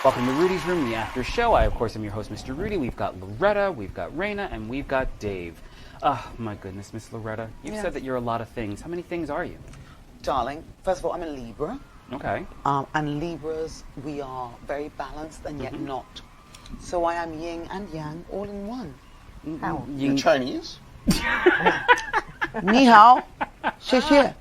Welcome to Rudy's Room, the after show. I, of course, am your host, Mr. Rudy. We've got Loretta, we've got Raina, and we've got Dave. Oh, my goodness, Miss Loretta. You've said that you're a lot of things. How many things are you? Darling, first of all, I'm a Libra. Okay. And Libras, we are very balanced and yet not. So I am yin and yang all in one. How? You're Chinese? Ni hao. Xie xie.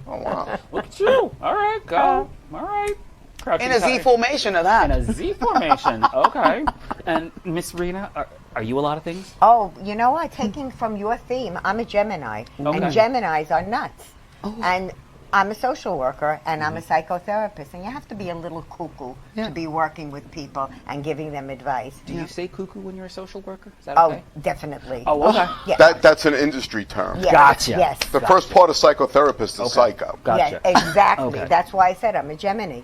Oh, wow. Look at you. All right, go. All right. Crouching In a Z formation of that. In a Z formation. Okay. And Miss Rena, are you a lot of things? Oh, you know what? Taking from your theme, I'm a Gemini. Okay. And Geminis are nuts. Oh. And I'm a social worker and I'm a psychotherapist. And you have to be a little cuckoo to be working with people and giving them advice. Do you say cuckoo when you're a social worker? Is that okay? Oh, definitely. Oh, okay. Yes. That's an industry term. Yes. Gotcha. Yes. The first part of psychotherapist is psycho. Gotcha. Yeah, exactly. Okay. That's why I said I'm a Gemini.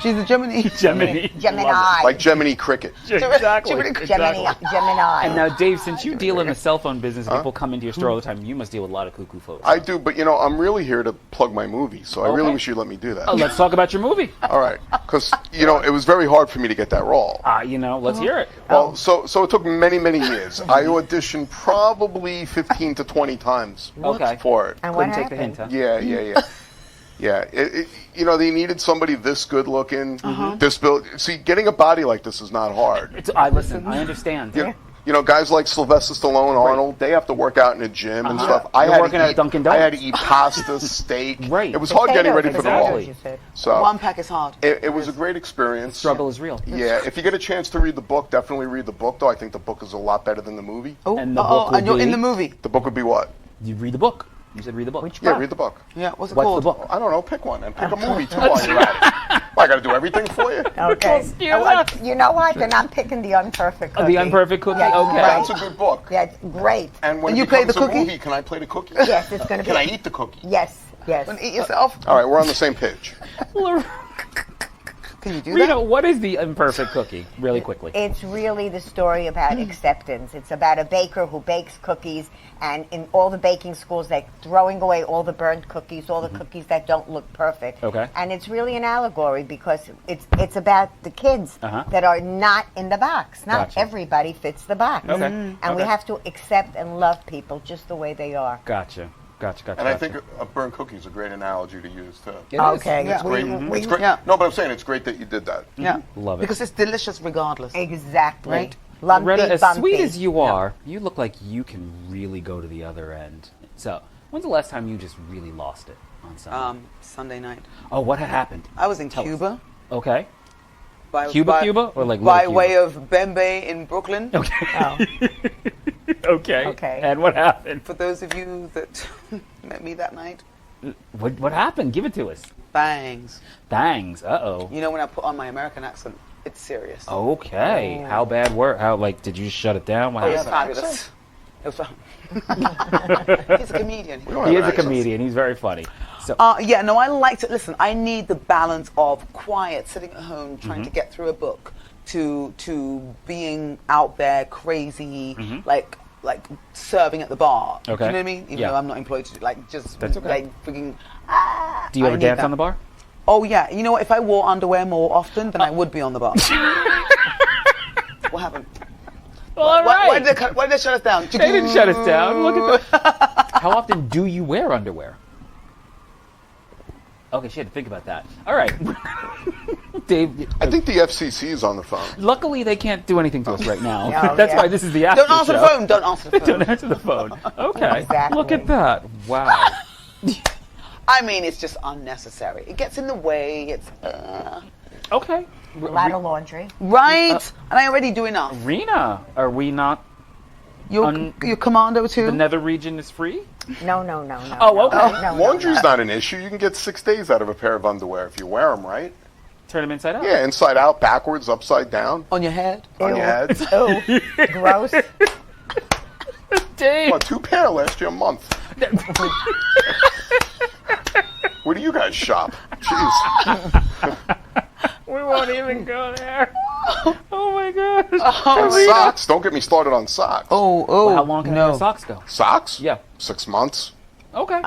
She's a Gemini. Gemini. Gemini. Like Gemini cricket. Exactly. Gemini. And now, Dave, since you deal in the cell phone business and people come into your store all the time, you must deal with a lot of cuckoo folks. I do, but I'm really here to plug my movie, so I really wish you'd let me do that. Oh, let's talk about your movie. All right, because it was very hard for me to get that role. Let's hear it. Well, so it took many, many years. I auditioned probably 15 to 20 times for it. And Couldn't take the hint, huh? Yeah. Yeah, they needed somebody this good looking, this built. See, getting a body like this is not hard. Listen, I understand. Guys like Sylvester Stallone, Arnold, they have to work out in a gym and stuff. You're working at Dunkin' Donuts. I had to eat pasta, steak. Right. It was hard getting ready for the role. So One pack is hard. It was a great experience. The struggle is real. Yeah, if you get a chance to read the book, definitely read the book, though. I think the book is a lot better than the movie. And the book would and you're be? in the movie. The book would be what? You read the book. You said read the book. Which Yeah, read the book. Yeah, what's it What's called? the book? I don't know. Pick one and pick a movie too while you're at it. Well, I got to do everything for you. Okay. You know what? Then I'm picking The Imperfect Cookie. The Imperfect Cookie? Yeah, Okay. That's a good book. Yeah, it's great. And when you it play the becomes a cookie? movie, can I play the cookie? Yes, it's going to be. Can I eat the cookie? Yes. And eat yourself. All right, we're on the same page. Can you do Rita, that? what is the Imperfect Cookie, really quickly? It's really the story about acceptance. It's about a baker who bakes cookies, and in all the baking schools, they're throwing away all the burnt cookies, all the cookies that don't look perfect. Okay. And it's really an allegory because it's about the kids that are not in the box. Not Gotcha. everybody fits the box. Okay. And we have to accept and love people just the way they are. Gotcha. And I think a burnt cookie is a great analogy to use, too. Okay. It's great. It's great. Yeah. No, but I'm saying it's great that you did that. Yeah. Love it. Because it's delicious regardless. Exactly. Right. Lumpy, Loretta, as bumpy. sweet as you are, you look like you can really go to the other end. So, when's the last time you just really lost it on something? Sunday night. Oh, what had happened? I was in Tell us. Cuba. Okay. By Cuba? Or like by Little way Cuba? of Bembe in Brooklyn. Okay. Okay. Okay. And what happened? For those of you that met me that night, What happened? Give it to us. bangs. Bangs. Uh-oh. You know when I put on my American accent, it's serious. Okay. How bad did you just shut it down? What Oh, it was happened? fabulous. It was fun. He's a comedian. He is a comedian. He's very funny. So, I like to listen. I need the balance of quiet, sitting at home, trying to get through a book, to being out there, crazy, like serving at the bar. Okay. Do you know what I mean? Even though I'm not employed to do, That's okay. like freaking. do you ever I need dance that. on the bar? Oh yeah. You know what? If I wore underwear more often, then I would be on the bar. What happened? All right. Why did they shut us down? They didn't shut us down. Look at that. How often do you wear underwear? Okay, she had to think about that. All right. Dave. I think the FCC is on the phone. Luckily, they can't do anything to us right now. No, That's yeah. why this is the after Don't answer show. the phone. Don't answer the phone. Don't answer the phone. Okay. Exactly. Look at that. Wow. I mean, it's just unnecessary. It gets in the way. It's Okay. A lot of laundry. right, and I already do enough. Rena, are we not? Your commando too. The nether region is free? No. Oh, okay. No, Laundry's not an issue. You can get 6 days out of a pair of underwear if you wear them, right? Turn them inside out? Yeah, inside out, backwards, upside down, On your head. on your head. Oh, gross. Dave. What, 2 pair last year a month? Where do you guys shop? Jeez. We won't even go there. Oh my gosh. And socks. Don't get me started on socks. Oh. Well, how long can a pair of socks go? Socks? Yeah. 6 months. Okay.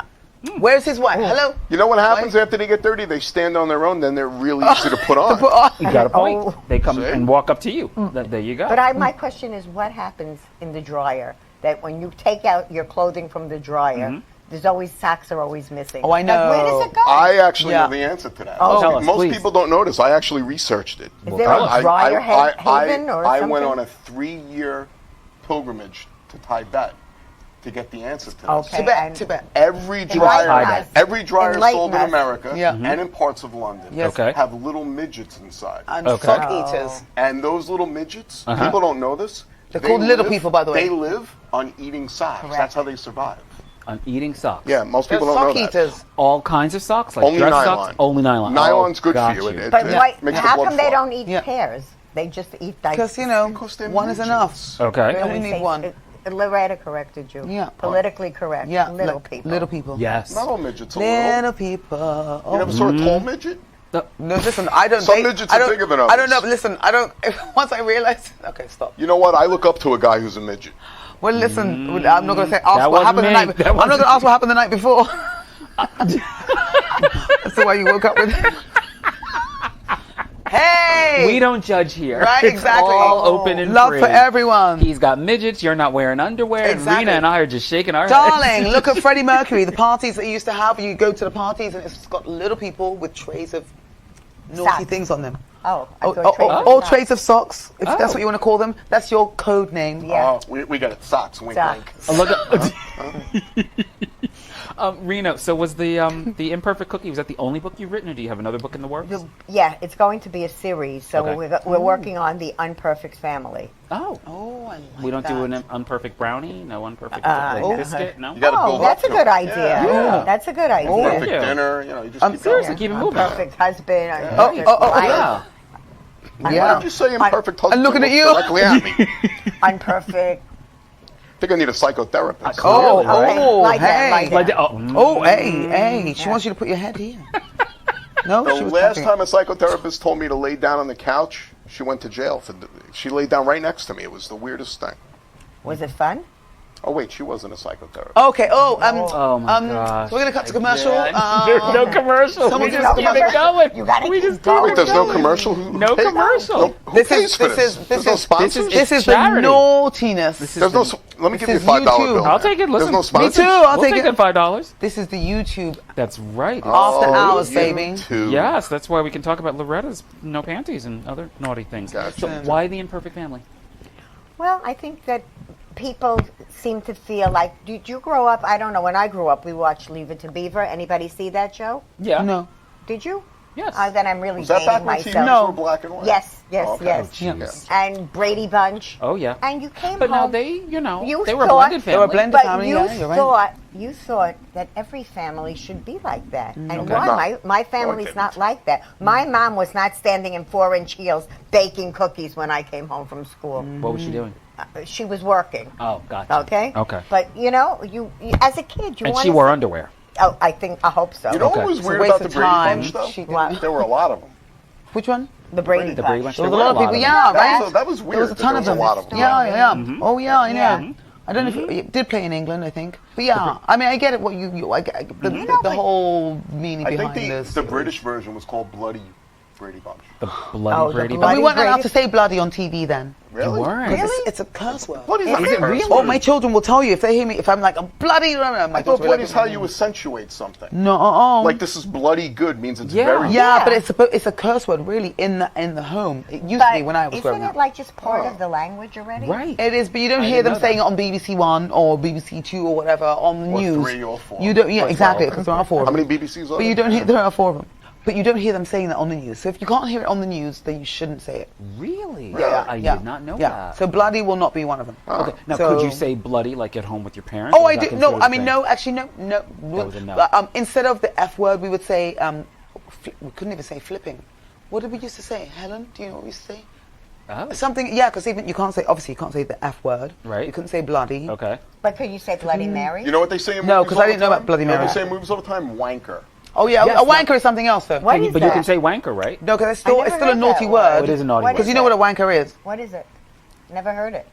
Where's his wife? Hello? You know what happens after they get dirty? They stand on their own, then they're really easy to put on. You got a point. Oh. They come See? and walk up to you. There you go. But my question is, what happens in the dryer? That when you take out your clothing from the dryer, there's always socks are always missing. Oh, I know. Like, where does it go? I actually Yeah. know the answer to that. Tell us, Most please. people don't notice. I actually researched it. Is there a dryer haven or I something? went on a 3-year pilgrimage to Tibet to get the answer to this. Okay. Tibet. Every Enlighten dryer, us. every dryer Enlighten sold in us. America Yeah. and in parts of London Yes. Okay. have little midgets inside. And Okay. sock eaters. And those little midgets, people don't know this. They're they called little live- people, by the way. They live on eating socks. Correct. That's how they survive. On eating socks. Yeah, most They're people don't know sock that. eaters. All kinds of socks, like Only dress nylon. socks. Only nylon. Nylon's good got for you. you. But why, makes the how blood come they flow. don't eat Yeah. pairs? They just eat like... Because, Because they're one is enough. midgets. Okay. Yeah. only we need say- one. Loretta corrected you. Yeah. Politically correct. Yeah. Little like people. Little people. Yes. Not all midgets are Little little. people. You never saw a tall midget? No, listen, I don't... Some midgets I are don't- bigger than I don't know, others. but listen, I don't... Once I realize... Okay, stop. You know what? I look up to a guy who's a midget. Well, listen, I'm not going to say... Ask That what wasn't happened the me. night... That I'm not going wasn't to ask what happened the night before. That's the way you woke up with... Hey! We don't judge here. Right, It's exactly. all open and Love free. for everyone. He's got midgets. You're not wearing underwear. And Exactly. Rena and I are just shaking our heads. Darling, look at Freddie Mercury. The parties that he used to have, you go to the parties and it's got little people with trays of naughty Socks. things on them. Oh, I thought trays of Or socks. trays of socks, if that's Oh. what you want to call them. That's your code name. Yeah. We got it. Socks. Wink, Socks. wink. Look at Rena. So was the Imperfect Cookie? Was that the only book you've written, or do you have another book in the works? Yeah, it's going to be a series. So Okay. we're working on the Unperfect Family. Oh, Oh, I like we don't that. do an Unperfect Brownie. No Unperfect oh. biscuit. No. You got to Oh, build that's up a to good it. idea. Yeah. That's a good idea. Perfect Yeah. dinner. You know, you just keep Seriously, going. keep it moving. Perfect husband. Yeah. Yeah. Why Yeah. did you say imperfect husband? I'm looking at you. Directly at me. Unperfect. I think I need a psychotherapist. Clearly, Oh, right? oh, Like that, hey. like that. Like the- oh, Oh, hey. She wants you to put your head here. No, The she was last talking. time a psychotherapist told me to lay down on the couch, she went to jail. She laid down right next to me. It was the weirdest thing. Was it fun? Oh, wait, she wasn't a psychotherapist. Okay. Oh my gosh. So we're gonna cut to commercial. There's no commercial. someone We just just keep it going. You gotta we keep just going. Wait, there's no commercial? Who No pays? commercial. No, who This pays is for this this? is There's no sponsors? This is the charity. naughtiness. There's no. Let me this give you a is $5 YouTube. bill. I'll take it. Listen, There's no sponsors. Me too. I'll we'll take take it. that $5. This is the YouTube. That's right. After hours, you baby. too. Yes, that's why we can talk about Loretta's no panties and other naughty things. Gotcha. So why the Imperfect Family? Well, I think that people seem to feel like, did you grow up? I don't know. When I grew up, we watched Leave It to Beaver. Anybody see that show? Yeah. No. Did you? Yes. Then I'm really Was that back dating when myself. TVs No. were black and white? Yes, yes, Oh, okay. yes. Yeah. Jeez. And Brady Bunch. Oh yeah. And you came But now home. they, you know, You they were a thought- blended They were family. blended. But family, you yeah, you're right. thought that every family should be like that. And Okay. why? My family's didn't. not like that. My mom was not standing in 4-inch heels baking cookies when I came home from school. What was she doing? She was working. Oh, gotcha. Okay. Okay. But you as a kid, you And want she wore underwear. Oh, I hope so. You know Okay. what was It's a weird waste about the of Brady time. Bunch, though? She What? There were a lot of them. Which one? The Brady The Brady Bunch. Bunch. There was There a lot of were people. them. Yeah, right. So that was There weird. was a ton that of there them. was a lot of them. Yeah. Oh yeah, I know. Yeah. I don't know if it did play in England. I think, but yeah, I mean, I get it. What I get the whole meaning I think behind this. the British version was called Bloody Brady Bunch. The bloody Oh, the Brady bloody- Bunch. we weren't allowed Brady- to say bloody on TV then. Really? You weren't. Because it's a curse word. Bloody's not Is a it curse really? word. Oh, my children will tell you if they hear me. If I'm like I'm bloody, my I daughter thought will be bloody's like, how you accentuate something. No, Like this is bloody good means it's Yeah. very Yeah, Yeah. but it's a curse word really in the home. It used to be when I was growing isn't up. it like just part of the language already? Right. It is, but you don't I hear didn't them know saying that. it on BBC One or BBC Two or whatever on the Or news. 3 or 4. You don't, yeah, Or exactly, 12. because there are 4 of How them. many BBCs are But you there? don't hear, there are 4 of them. But you don't hear them saying that on the news. So if you can't hear it on the news, then you shouldn't say it. Really? Yeah, I yeah, did not know yeah. that. So bloody will not be one of them. Okay. Now, So- could you say bloody like at home with your parents? Oh, or I is that do. No, considered I a mean, thing? no, actually, no. That was a no. Instead of the F word, we would say, we couldn't even say flipping. What did we used to say? Helen, do you know what we used to say? Oh. Something, yeah, because even you can't say, obviously, you can't say the F word. Right. You couldn't say bloody. Okay. But could you say Bloody Mary? You know what they say in movies No, 'cause all I the didn't know time? about Bloody You know what Mary. they say in movies all the time? Wanker. Oh, yeah, Yes, a wanker is something else, though. What is But you that? can say wanker, right? No, because I it's still never a heard naughty that word. Oh, it is a naughty What word. Because you know what a wanker is. What is it? Never heard it.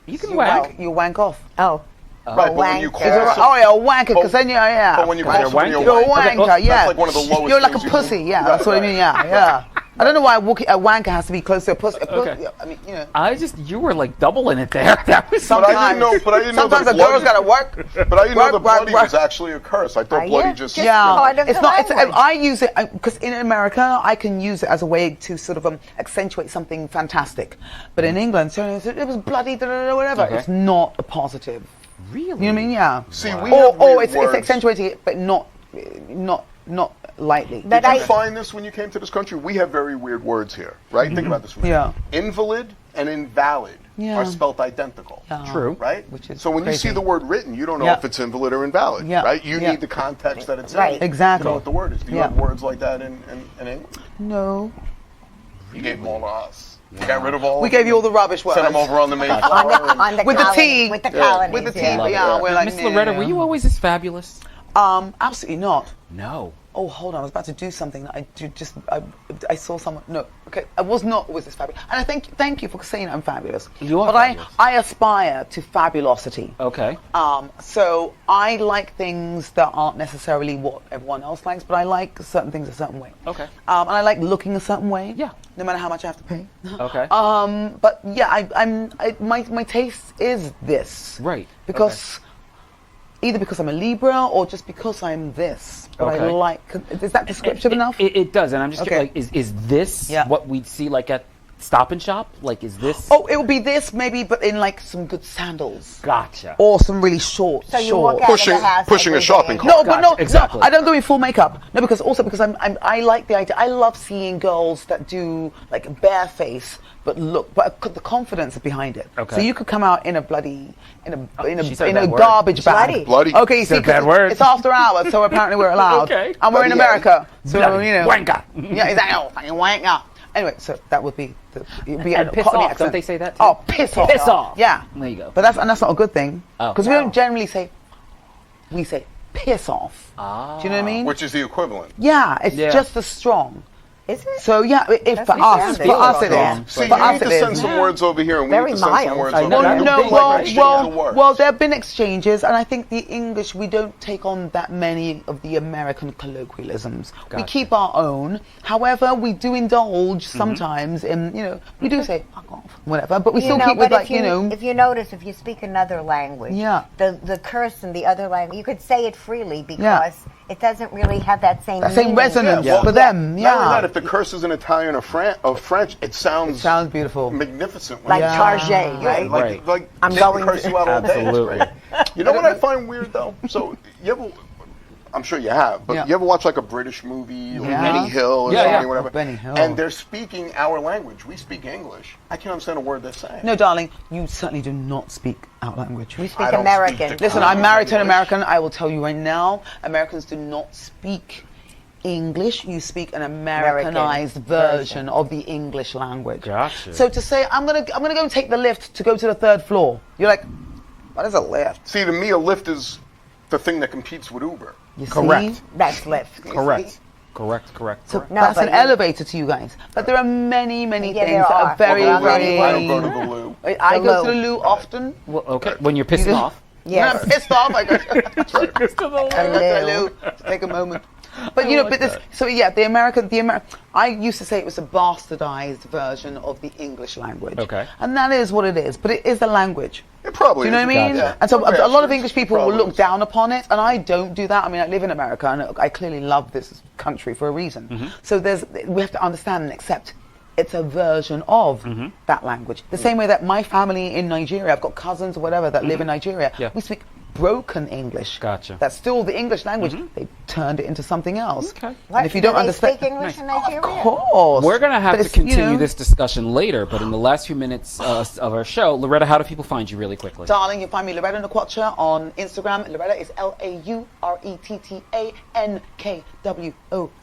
You can You wank. You wank off. Oh. Right, but when you wanker. call Oh somebody- yeah, a wanker. Because then yeah. But when you You're call a somebody a wanker. You're a wanker, wanker, that's yeah. like one of the lowest You're like a things you pussy, can- yeah. That's what I mean, yeah. I don't know why a wanker has to be close to a pussy. Okay. I mean, you know. You were like doubling it there. That was But I didn't know. But I didn't know Sometimes that a girl's bloody- got to work. But I didn't know that Work, bloody work. was actually a curse. I thought Yeah, bloody just. just- Yeah, part of it's the not. It's, language. I use it because in America I can use it as a way to sort of accentuate something fantastic, but in England, so it was bloody, whatever. Okay. It's not a positive. really. You know what I mean? Yeah. See, we Or have weird it's words. accentuating it, but not lightly. But Did you I- find this when you came to this country? We have very weird words here, right? Think about this. For a minute. Yeah. Invalid and invalid Yeah. are spelt identical. True. Right? Which is so when you crazy. see the word written, you don't know Yeah. if it's invalid or invalid, Yeah. right? You Yeah. need the context that it's Right. in. Exactly. To know what the word is. Do you Yeah. have words like that in English? No. You gave them all to us. We got rid of all. We of gave them you all the rubbish words. Sent them over on the Mayflower. on the With the colony, tea. with the Yeah. colonies, With the tea, yeah. but Love yeah, it. we're like, Miss Loretta, were you always this fabulous? Absolutely not. No. Oh, hold on! I was about to do something that I saw someone. No, okay, I was not always this fabulous. And I thank you for saying I'm fabulous. You are but fabulous. I aspire to fabulosity. Okay. So I like things that aren't necessarily what everyone else likes, but I like certain things a certain way. Okay. And I like looking a certain way. Yeah. No matter how much I have to pay. Okay. But yeah, my taste is this. Right. Because. Either because I'm a Libra or just because I'm this. But Okay. I like. Is that descriptive enough? It does, and I'm just Okay. like, is this Yeah. what we'd see like at Stop and Shop? Like, is this? Oh, it would be this maybe, but in like some good sandals. Gotcha. Or some really short. So you short. walk out Pushing- of the house pushing a every shopping day. cart. No, but no, Gotcha, exactly. no, I don't go in full makeup. No, because I like the idea. I love seeing girls that do like bare face, but the confidence behind it. Okay. So you could come out in a bloody, she said in a that word. garbage bag. Bloody. Okay, you see, Said that 'cause word. it's after hours, so apparently we're allowed. Okay. And we're in Bloody America, so Bloody you know. wanker. Yeah, exactly. Oh, fucking wanker. Anyway, so that would be And a piss Cockney off, accent. don't they say that too? Oh, piss off. Piss off. Yeah. There you go. But that's not a good thing. Oh. Because we don't generally say. We say piss off. Do you know what I mean? Which is the equivalent. Yeah, it's Yeah. just as strong. Isn't it? So yeah, That's for us understandable. it Strong. is. See, For you us need to it send is. some words over here, and we Very need to send some mild. words I over know. there. No, No, Like well, exchange the words. there have been exchanges, and I think the English, we don't take on that many of the American colloquialisms. We Gotcha. keep our own. However, we do indulge sometimes in, we do say, fuck off, whatever, but we still keep with, but like, if you notice, if you speak another language, Yeah. the curse in the other language, you could say it freely because it doesn't really have that same that same meaning. resonance Yeah, well, for them. Not only Yeah. that, if the curse is in Italian or French, it sounds beautiful. magnificent. when Like you- Target, Yeah, right? like, Right. I'm they can going curse to- you out all day. It's Absolutely. great. You know what I find weird though? So you ever? I'm sure you have, but Yeah. you ever watch like a British movie, like Yeah. Benny Hill or Yeah, something, yeah. whatever? Benny Hill. And they're speaking our language. We speak English. I can't understand a word they're saying. No, darling, you certainly do not speak our language. We I speak don't American. speak the Listen, I'm married to an English. American. I will tell you right now, Americans do not speak English. You speak an Americanized version of the English language. Gotcha. So to say I'm gonna go and take the lift to go to the third floor, you're like, what is a lift? See, to me, a Lyft is the thing that competes with Uber. You Correct. see? That's lift. Correct. Correct. So correct. No, that's but an you- elevator to you guys. But there are many Yeah, things there that are. are very, Well, very. I don't go to the loo. I The go to the loo. loo often. Well, okay. When you're pissing off. Yes. When I'm pissed off, I go to the Hello. loo to take a moment. But but this. So yeah, the American. I used to say it was a bastardized version of the English language. Okay. And that is what it is. But it is a language. It probably Do you know is. what I mean? Gotcha. And so Okay, a lot of it's English people will probably look is. down upon it, and I don't do that. I mean, I live in America, and I clearly love this country for a reason. So we have to understand and accept it's a version of that language. The same way that my family in Nigeria, I've got cousins or whatever that live in Nigeria, Yeah. we speak broken English. Gotcha. That's still the English language. They turned it into something else. Okay. And if you don't Do they understand, speak English in Nigeria? of course, We're going to have But to it's, you continue know, this discussion later, but in the last few minutes of our show, Loretta, how do people find you really quickly? Darling, you find me Loretta Nkwocha on Instagram. Loretta is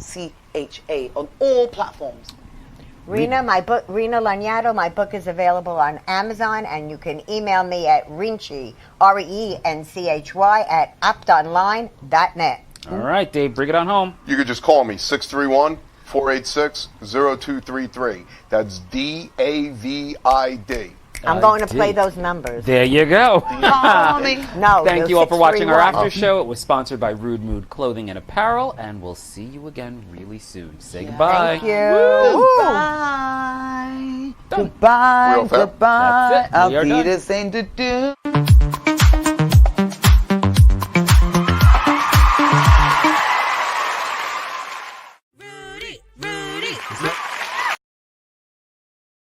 LAURETTANKWOCHA on all platforms. Rena Lanyadoo, my book is available on Amazon, and you can email me at Renchy, RENCHY, at optonline.net. All right, Dave, bring it on home. You could just call me, 631-486-0233. That's DAVID. I'm going to play did. those numbers. There you go. Call me. No, Thank the you all for watching our 631. after show. It was sponsored by Rude Mood Clothing and Apparel, and we'll see you again really soon. Say goodbye. Thank you. Goodbye. Done. Goodbye. Real fast. Goodbye. That's it. We I'll are be done. the same to do.